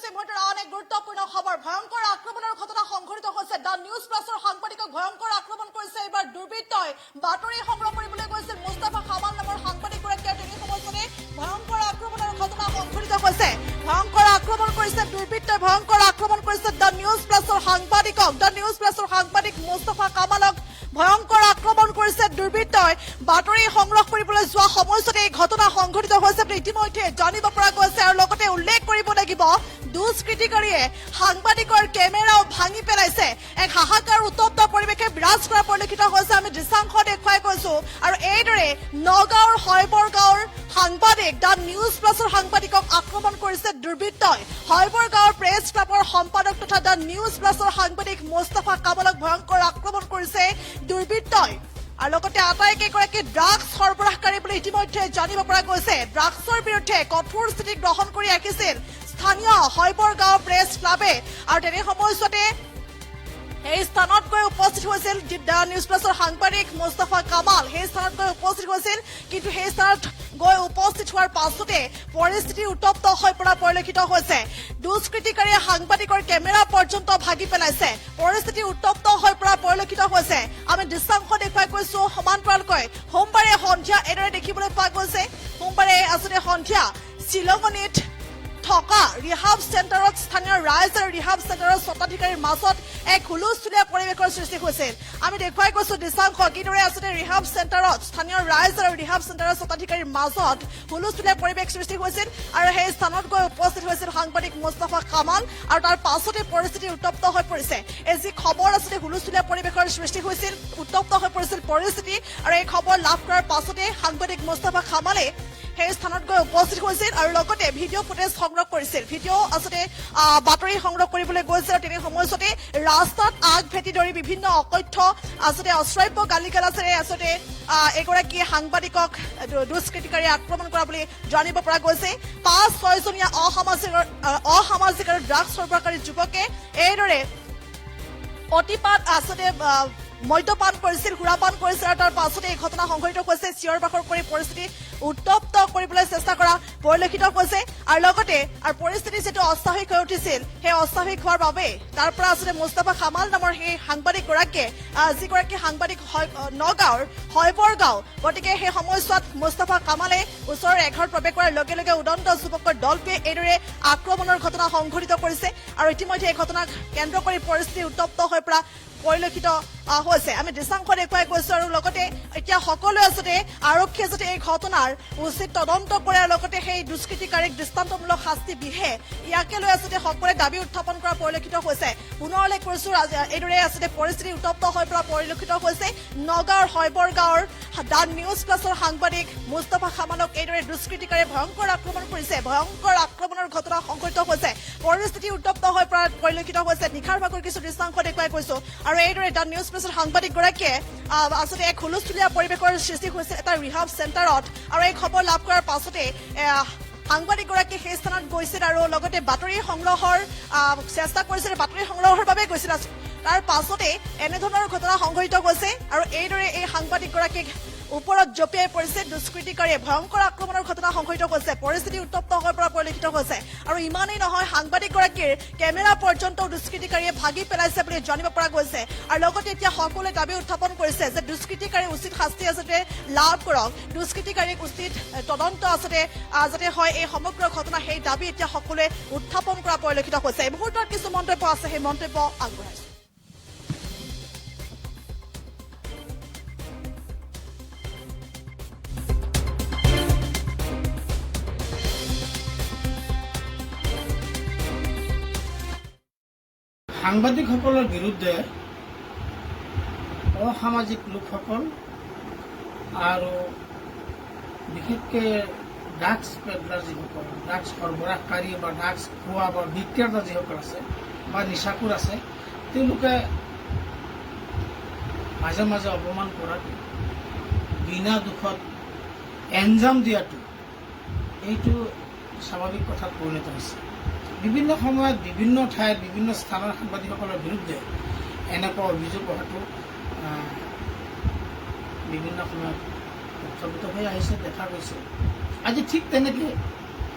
গৈছে মুহূৰ্তৰ আন এক গুৰুত্বপূৰ্ণ খবৰ ভয়ংকৰ আক্ৰমণৰ ঘটনা সংঘটিত হৈছে দ্য নিউজ প্লাছৰ সাংবাদিকক ভয়ংকৰ আক্ৰমণ কৰিছে এইবাৰ দুৰ্বৃত্তই বাতৰি সংগ্ৰহ কৰিবলৈ গৈছিল মুস্তাফা কামাল নামৰ সাংবাদিকগৰাকীয়ে তিনি সময়তে ভয়ংকৰ আক্ৰমণৰ ঘটনা সংঘটিত হৈছে ভয়ংকৰ আক্ৰমণ কৰিছে দুৰ্বৃত্তই ভয়ংকৰ আক্ৰমণ কৰিছে দ্য নিউজ প্লাছৰ সাংবাদিক মুস্তাফা কামালক ভয়ংকৰ আক্ৰমণ কৰিছে দুৰ্বৃত্তই বাতৰি সংগ্ৰহ কৰিবলৈ যোৱা সময়তে এই ঘটনা সংঘটিত হৈছে ইতিমধ্যে জানিব পৰা গৈছে আৰু লগতে উল্লেখ কৰিব লাগিব দুষ্কৃতিকাৰীয়ে সাংবাদিকৰ কেমেৰাও ভাঙি পেলাইছে এক হাহাকাৰ উত্তপ্ত পৰিৱেশে বিৰাজ কৰা পৰিলক্ষিত হৈছে আমি দৃশ্যাংশ দেখুৱাই গৈছো আৰু এইদৰে নগাঁৱৰ হয়বৰগাঁৱৰ সাংবাদিক দ্য নিউজ প্লাছৰ সাংবাদিকক আক্ৰমণ কৰিছে দুৰ্বৃত্তই হয়বৰগাঁৱৰ প্ৰেছ ক্লাবৰ সম্পাদক তথা দ্য নিউজ প্লাছৰ সাংবাদিক মুস্তাফা কামালক ভয়ংকৰ আক্ৰমণ কৰিছে দুৰ্বৃত্তই আৰু লগতে আটাইকেইগৰাকী ড্ৰাগছ সৰবৰাহকাৰী বুলি ইতিমধ্যে জানিব পৰা গৈছে ড্ৰাগছৰ বিৰুদ্ধে কঠোৰ স্থিতি গ্ৰহণ কৰি ৰাখিছিল স্থানীয় হয়বৰগাঁও প্ৰেছ ক্লাবে আৰু তেনে সময়তে এই স্থানত গৈ উপস্থিত হৈছিল দ্য নিউজ প্লাছৰ সাংবাদিক মুস্তাফা কামাল সেই স্থানত গৈ উপস্থিত হৈছিল কিন্তু সেই স্থানত গৈ উপস্থিত হোৱাৰ পাছতে পৰিস্থিতি উত্তপ্ত হৈ পৰা পৰিলক্ষিত হৈছে দুষ্কৃতিকাৰীয়ে সাংবাদিকৰ কেমেৰা পৰ্যন্ত ভাগি পেলাইছে পৰিস্থিতি উত্তপ্ত হৈ পৰা পৰিলক্ষিত হৈছে আমি দৃশ্যাংশ দেখুৱাই কৈছো সমান্তৰালকৈ সোমবাৰে সন্ধিয়া এদৰে দেখিবলৈ পোৱা গৈছে সোমবাৰে আচলতে সন্ধিয়া শিলঙনিত থকা ৰিহাব চেণ্টাৰত স্থানীয় ৰাইজ আৰু ৰিহাব চেণ্টাৰৰ স্বত্বাধিকাৰীৰ মাজত এক হুলস্থুলীয়া পৰিৱেশৰ সৃষ্টি হৈছিল আমি দেখুৱাই গৈছো দৃশ্যাংশ কিদৰে আচলতে ৰিহাব চেণ্টাৰত স্থানীয় ৰাইজ আৰু ৰিহাব চেণ্টাৰৰ স্বত্বাধিকাৰীৰ মাজত হুলস্থুলীয়া পৰিৱেশ সৃষ্টি হৈছিল আৰু সেই স্থানত গৈ উপস্থিত হৈছিল সাংবাদিক মুস্তাফা কামাল আৰু তাৰ পাছতে পৰিস্থিতি উত্তপ্ত হৈ পৰিছে এই যি খবৰ আচলতে হুলস্থুলীয়া পৰিৱেশৰ সৃষ্টি হৈছিল উত্তপ্ত হৈ পৰিছিল পৰিস্থিতি আৰু এই খবৰ লাভ কৰাৰ পাছতে সাংবাদিক মুস্তাফা কামালে সেই স্থানত গৈ উপস্থিত হৈছিল আৰু লগতে ভিডিঅ' ফুটেজ সংগ্ৰহ কৰিছিল ভিডিঅ' আচলতে বাতৰি সংগ্ৰহ কৰিবলৈ গৈছিল আৰু তেনে সময়তে ৰাস্তাত আগ ভেটি ধৰি বিভিন্ন অকথ্য আচলতে অশ্ৰাব্য গালি গালাচেৰে আচলতে এগৰাকী সাংবাদিকক দুষ্কৃতিকাৰীয়ে আক্ৰমণ কৰা বুলি জানিব পৰা গৈছে ৫-৬ জনীয়া অসামাজিক আৰু ড্ৰাগছ সৰবৰাহকাৰী যুৱকে এইদৰে অতিপাত আচলতে মদ্যপান কৰিছিল সুৰাপান কৰিছিল আৰু তাৰ পাছতে এই ঘটনা সংঘটিত হৈছে চিঞৰ বাখৰ কৰি পৰিস্থিতি উত্তপ্ত কৰিবলৈ চেষ্টা কৰা পৰিলক্ষিত হৈছে আৰু লগতে আৰু পৰিস্থিতি যেটো অস্বাভাৱিক হৈ উঠিছিল সেই অস্বাভাৱিক হোৱাৰ বাবে তাৰ পৰা আচলতে মুস্তাফা কামাল নামৰ সেই সাংবাদিকগৰাকীয়ে যিগৰাকী সাংবাদিক নগাঁৱৰ হয়বৰগাঁও গতিকে সেই সময়ছোৱাত মুস্তাফা কামালে ওচৰৰ এঘৰত প্ৰৱেশ কৰাৰ লগে লগে উদন্ত যুৱকৰ দলটোৱে এইদৰে আক্ৰমণৰ ঘটনা সংঘটিত কৰিছে আৰু ইতিমধ্যে এই ঘটনাক কেন্দ্ৰ কৰি পৰিস্থিতি উত্তপ্ত হৈ পৰা পৰিলক্ষিত হৈছে আমি দৃশ্যাংশ দেখুৱাই গৈছো আৰু লগতে এতিয়া সকলোৱে আচলতে আৰক্ষীয়ে যাতে এই ঘটনাৰ উচিত তদন্ত কৰে আৰু লগতে সেই দুষ্কৃতিকাৰীক দৃষ্টান্তমূলক শাস্তি বিহে ইয়াকে লৈ আচলতে সকলোৱে দাবী উত্থাপন কৰা পৰিলক্ষিত হৈছে পুনৰ উল্লেখ কৰিছো এইদৰে আচলতে পৰিস্থিতি উত্তপ্ত হৈ পৰা পৰিলক্ষিত হৈছে নগাঁৱৰ হয়বৰগাঁৱৰ দ্য নিউজ প্লাছৰ সাংবাদিক মুস্তাফা কামালক এইদৰে দুষ্কৃতিকাৰীয়ে ভয়ংকৰ আক্ৰমণ কৰিছে ভয়ংকৰ আক্ৰমণৰ ঘটনা সংঘটিত হৈছে পৰিস্থিতি উত্তপ্ত হৈ পৰা পৰিলক্ষিত হৈছে নিশাৰ ভাগৰ কিছু দৃশ্যাংশ দেখুৱাই গৈছো আৰু এইদৰে দ্য নিউজ প্লাছৰ সাংবাদিকগৰাকীয়ে আচলতে এক হুলস্থুলীয়া পৰিৱেশৰ সৃষ্টি হৈছে এটা ৰিহাব চেণ্টাৰত আৰু এই খবৰ লাভ কৰাৰ পাছতে সাংবাদিকগৰাকী সেই স্থানত গৈছিল আৰু লগতে বাতৰি সংগ্ৰহৰ চেষ্টা কৰিছিল বাতৰি সংগ্ৰহৰ বাবে গৈছিল তাৰ পাছতে এনেধৰণৰ ঘটনা সংঘটিত হৈছে আৰু এইদৰে এই সাংবাদিকগৰাকীক ওপৰত জপিয়াই পৰিছে দুষ্কৃতিকাৰীয়ে ভয়ংকৰ আক্ৰমণৰ ঘটনা সংঘটিত হৈছে পৰিস্থিতি উত্তপ্ত হৈ পৰা পৰিলক্ষিত হৈছে আৰু ইমানেই নহয় সাংবাদিকগৰাকীৰ কেমেৰা পৰ্যন্ত দুষ্কৃতিকাৰীয়ে ভাগি পেলাইছে বুলি জানিব পৰা গৈছে আৰু লগতে এতিয়া সকলোৱে দাবী উত্থাপন কৰিছে যে দুষ্কৃতিকাৰী উচিত শাস্তি আচলতে লাভ কৰক দুষ্কৃতিকাৰীক উচিত তদন্ত আচলতে যাতে হয় এই সমগ্ৰ ঘটনা সেই দাবী এতিয়া সকলোৱে উত্থাপন কৰা পৰিলক্ষিত হৈছে এই মুহূৰ্তত কিছু মন্তব্য আছে সেই মন্তব্য আগবঢ়াইছে সাংবাদিকসকলৰ বিৰুদ্ধে অসামাজিক লোকসকল আৰু বিশেষকৈ ড্ৰাগছ পেডলাৰ যিসকল ড্ৰাগছ সৰবৰাহকাৰী বা ড্ৰাগছ খোৱা বা বিক্ৰেতা যিসকল আছে বা নিচাকুৰ আছে তেওঁলোকে মাজে মাজে অপমান কৰাটো বিনা দুখত এনজাম দিয়াটো এইটো স্বাভাৱিক কথাত পৰিণত হৈছে বিভিন্ন সময়ত বিভিন্ন ঠাইত বিভিন্ন স্থানৰ সাংবাদিকসকলৰ বিৰুদ্ধে এনেকুৱা অভিযোগ অহাটো বিভিন্ন সময়ত উত্থাপিত হৈ আহিছে দেখা গৈছে আজি ঠিক তেনেকৈ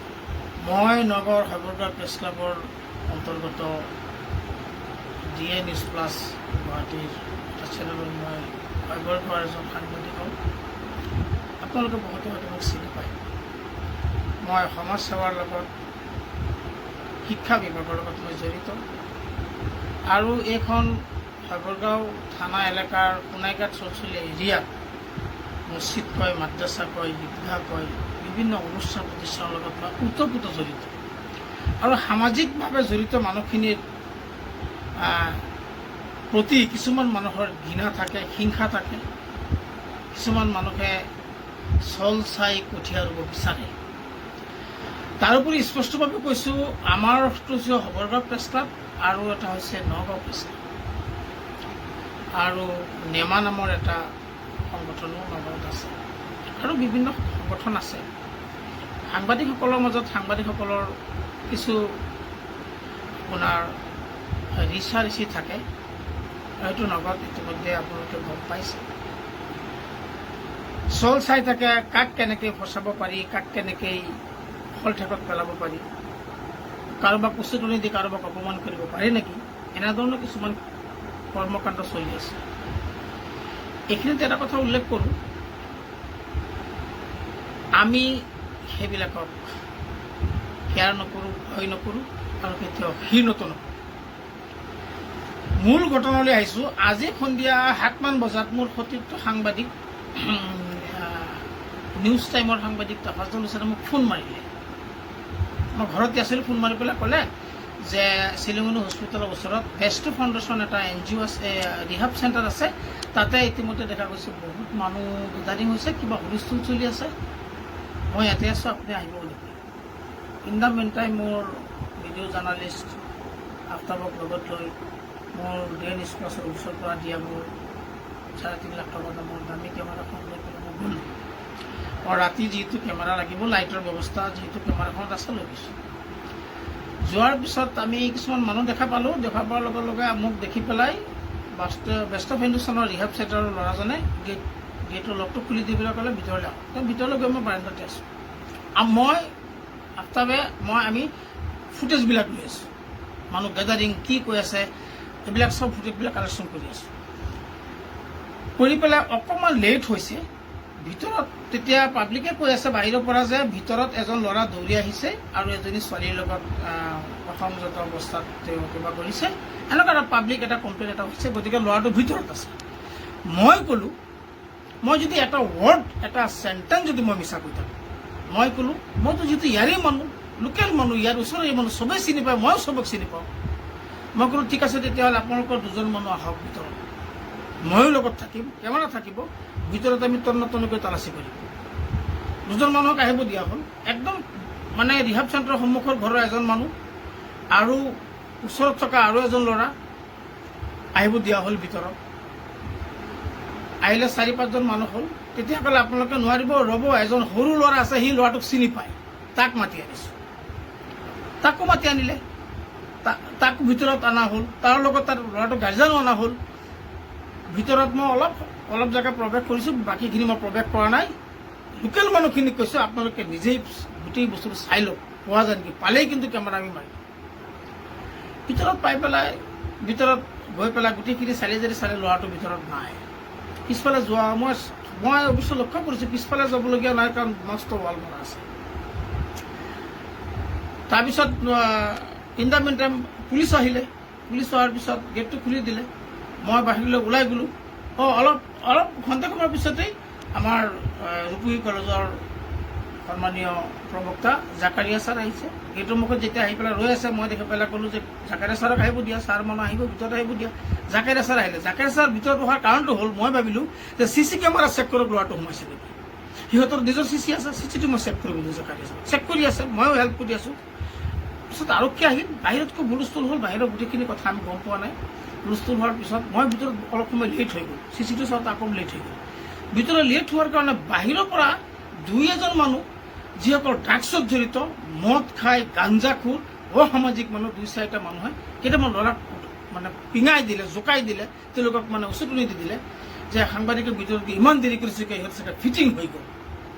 মই নগৰ হাবৰগাঁও প্ৰেছ ক্লাবৰ অন্তৰ্গত DA নিউজ প্লাছ গুৱাহাটীৰ এটা চেনেলত মই হাবৰগাঁৱৰ এজন সাংবাদিক হওঁ। আপোনালোকে বহুতে হয়তো মোক চিনি পায়। মই সমাজ সেৱাৰ লগত শিক্ষা বিভাগৰ লগত মই জড়িত আৰু এইখন হাবৰগাঁও থানা এলেকাৰ সোণাইঘাট চলচলীয়া এৰিয়াত মছজিদ কয়, মাদ্ৰাছা কয়, ঈদগাহ কয়, বিভিন্ন অনুষ্ঠান প্ৰতিষ্ঠানৰ লগত মই ওতঃপ্ৰোত জড়িত আৰু সামাজিকভাৱে জড়িত মানুহখিনিৰ প্ৰতি কিছুমান মানুহৰ ঘৃণা থাকে, হিংসা থাকে। কিছুমান মানুহে চল চাই কঠীয়া ৰুব বিচাৰে। তাৰোপৰি স্পষ্টভাৱে কৈছোঁ, আমাৰটো হৈছে হাবৰগাঁও প্ৰেছ ক্লাব আৰু এটা হৈছে নগাঁও প্ৰেছ ক্লাব আৰু নেমা নামৰ এটা সংগঠনো নগাঁৱত আছে আৰু বিভিন্ন সংগঠন আছে। সাংবাদিকসকলৰ মাজত সাংবাদিকসকলৰ কিছু আপোনাৰ ৰিচা থাকে, হয়তো নগাঁৱত ইতিমধ্যে আপোনালোকে গম পাইছে। চল চাই থাকে, কাক কেনেকৈ ফচাব পাৰি, কাক কেনেকৈ ফলঠেকত পেলাব পাৰি, কাৰোবাক উচতনি দি কাৰোবাক অপমান কৰিব পাৰি নেকি, এনেধৰণৰ কিছুমান কৰ্মকাণ্ড চলি আছে। এইখিনিতে এটা কথা উল্লেখ কৰোঁ, আমি সেইবিলাকক হেয়াৰ নকৰোঁ, ভয় নকৰোঁ আৰু কেতিয়াও ঘৃণিত নকৰোঁ। মূল ঘটনালৈ আহিছোঁ। আজি সন্ধিয়া 7মান বজাত মোৰ সতীৰ্থ সাংবাদিক নিউজ টাইমৰ সাংবাদিক তাফাজুল হুছেইনে মোক ফোন মাৰিলে। মই ঘৰতে আছিলোঁ। ফোন মাৰি পেলাই ক'লে যে শিলিগুৰি হস্পিটেলৰ ওচৰত বেষ্ট ফাউণ্ডেশ্যন এটা NGO আছে, ৰিহাব চেণ্টাৰ আছে, তাতে ইতিমধ্যে দেখা গৈছে বহুত মানুহ গেদাৰিং হৈছে, কিবা হুলস্থুল চলি আছে। মই ইয়াতে আছোঁ, আপুনি আহিব নেকি? ইন দ্য মেইন টাইম মোৰ ভিডিঅ' জাৰ্ণালিষ্ট আফতাবক লগত লৈ মোৰ DA নিউজ প্লাছৰ অফিচৰ পৰা দিয়া মোৰ 3.5 লাখ টকা দামৰ দামী কেমেৰাখন লৈ পেলাই মই গ'লোঁ। মই ৰাতি যিহেতু কেমেৰা লাগিব, লাইটৰ ব্যৱস্থা যিহেতু কেমেৰাখনত আছে, লৈ গৈছোঁ। যোৱাৰ পিছত আমি কিছুমান মানুহ দেখা পালোঁ। দেখা পোৱাৰ লগে লগে মোক দেখি পেলাই বেষ্ট ফাউণ্ডেশ্যনৰ ৰিহাব চেণ্টাৰৰ ল'ৰাজনে গেটৰ লকটো খুলি দি পেলাই ক'লে ভিতৰলৈ আহক। ভিতৰলৈ গৈ মই বাৰাণ্ডাতে আছোঁ। আমি ফুটেজবিলাক লৈ আছোঁ, মানুহ গেদাৰিং কি কৈ আছে এইবিলাক চব ফুটেজবিলাক কালেকশ্যন কৰি আছোঁ। কৰি পেলাই অকণমান লেট হৈছে। ভিতৰত তেতিয়া পাব্লিকে কৈ আছে বাহিৰৰ পৰা যে ভিতৰত এজন ল'ৰা দৌৰি আহিছে আৰু এজনী ছোৱালীৰ লগত অসংযত অৱস্থাত তেওঁ কিবা কৰিছে, এনেকুৱা এটা পাব্লিক এটা কমপ্লেইন এটা হৈছে। গতিকে ল'ৰাটো ভিতৰত আছে। মই ক'লোঁ, মই যদি এটা ৱৰ্ড এটা চেণ্টেঞ্চ যদি মই মিছা কৈ থাকোঁ, মই ক'লোঁ মইতো যিহেতু ইয়াৰে মানুহ, লোকেল মানুহ, ইয়াৰ ওচৰৰে মানুহ, চবেই চিনি পায়, ময়ো চবক চিনি পাওঁ। মই ক'লোঁ ঠিক আছে, তেতিয়াহ'লে আপোনালোকৰ দুজন মানুহ আহক ভিতৰত, ময়ো লগত থাকিম, কেমেৰা থাকিব, ভিতৰত আমি তন্নতন্নকৈ তালাচী কৰিম। দুজন মানুহক আহিব দিয়া হ'ল। একদম মানে ৰিহাব চেণ্টাৰৰ সন্মুখৰ ঘৰৰ এজন মানুহ আৰু ওচৰত থকা আৰু এজন ল'ৰা আহিব দিয়া হ'ল ভিতৰত। আহিলে 4-5জন মানুহ হ'ল। তেতিয়া ক'লে আপোনালোকে নোৱাৰিব, ৰ'ব, এজন সৰু ল'ৰা আছে, সি ল'ৰাটোক চিনি পায়, তাক মাতি আনিছোঁ। তাকো মাতি আনিলে, তাকো ভিতৰত অনা হ'ল। তাৰ লগত তাৰ ল'ৰাটোক গাৰ্জেনো অনা হ'ল। ভিতৰত মই অলপ জেগা প্ৰৱেশ কৰিছোঁ, বাকীখিনি মই প্ৰৱেশ কৰা নাই। লোকেল মানুহখিনিক কৈছোঁ আপোনালোকে নিজেই গোটেই বস্তুটো চাই লওক, পোৱা যায় নেকি, পালেই কিন্তু কেমেৰা আমি মাৰিম। ভিতৰত পাই পেলাই ভিতৰত গৈ পেলাই গোটেইখিনি চালি ল'ৰাটো ভিতৰত নাই। পিছফালে যোৱা মই অৱশ্যে লক্ষ্য কৰিছোঁ, পিছফালে যাবলগীয়া নাই, কাৰণ মস্ত ৱাল মৰা আছে। তাৰপিছত in the main time police আহিলে। পুলিচ অহাৰ পিছত গেটটো খুলি দিলে। মই বাহিৰলৈ ওলাই গ'লোঁ। অলপ ঘণ্টা সময়ৰ পিছতেই আমাৰ ৰূপহী কলেজৰ সন্মানীয় প্ৰবক্তা জাকাৰিয়া ছাৰ আহিছে। গেটৰ মুখত যেতিয়া আহি পেলাই ৰৈ আছে, মই দেখি পেলাই ক'লোঁ যে জাকাৰিয়া ছাৰক আহিব দিয়া, ছাৰ মানুহ আহিব, ভিতৰত আহিব দিয়া। জাকাৰিয়া ছাৰ আহিলে। জাকাৰিয়া ছাৰ ভিতৰত অহাৰ কাৰণটো হ'ল, মই ভাবিলোঁ যে CC কেমেৰা চেক কৰক ল'ৰাটো সোমাইছে নেকি। সিহঁতৰ নিজৰ CC আছে, CCটো মই চেক কৰিব দিলোঁ। জাকাৰিয়া ছাৰ চেক কৰি আছে, ময়ো হেল্প কৰি আছোঁ। পিছত আৰক্ষী আহিল। বাহিৰতকৈ হুলস্থুল হ'ল। বাহিৰৰ গোটেইখিনি কথা আমি গম পোৱা নাই। হুলস্থুল হোৱাৰ পিছত মই ভিতৰত অলপ সময় লেট হৈ গ'ল। CCটো চাওঁতে আকৌ লেট হৈ গ'ল। ভিতৰত লেট হোৱাৰ কাৰণে বাহিৰৰ পৰা 2-এজন মানুহ যিসকল ড্ৰাগছত জড়িত, মদ খাই, গাঞ্জাখোৰ, অসামাজিক মানুহ 2-4টা মানুহে কেইটামান ল'ৰাক মানে পিঙাই দিলে, জোকাই দিলে, তেওঁলোকক মানে উচতনি দি দিলে যে সাংবাদিকৰ ভিতৰত ইমান দেৰি কৰিছে, সিহঁত চাগে ফিটিং হৈ গ'ল।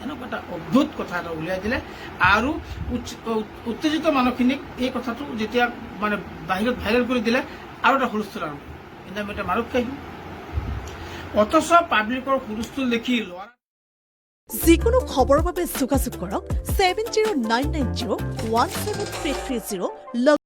এনেকুৱা এটা অদ্ভুত কথা এটা উলিয়াই দিলে আৰু উত্তেজিত মানুহখিনিক এই কথাটো যেতিয়া মানে বাহিৰত ভাইৰেল কৰি দিলে আৰু এটা হুলস্থুল আৰম্ভ কিন্তু আমি এটা মাৰত খাইছোঁ অথচ পাব্লিকৰ হুলস্থুল দেখি লোৱা যিকোনো খবৰৰ বাবে যোগাযোগ কৰক 7099017330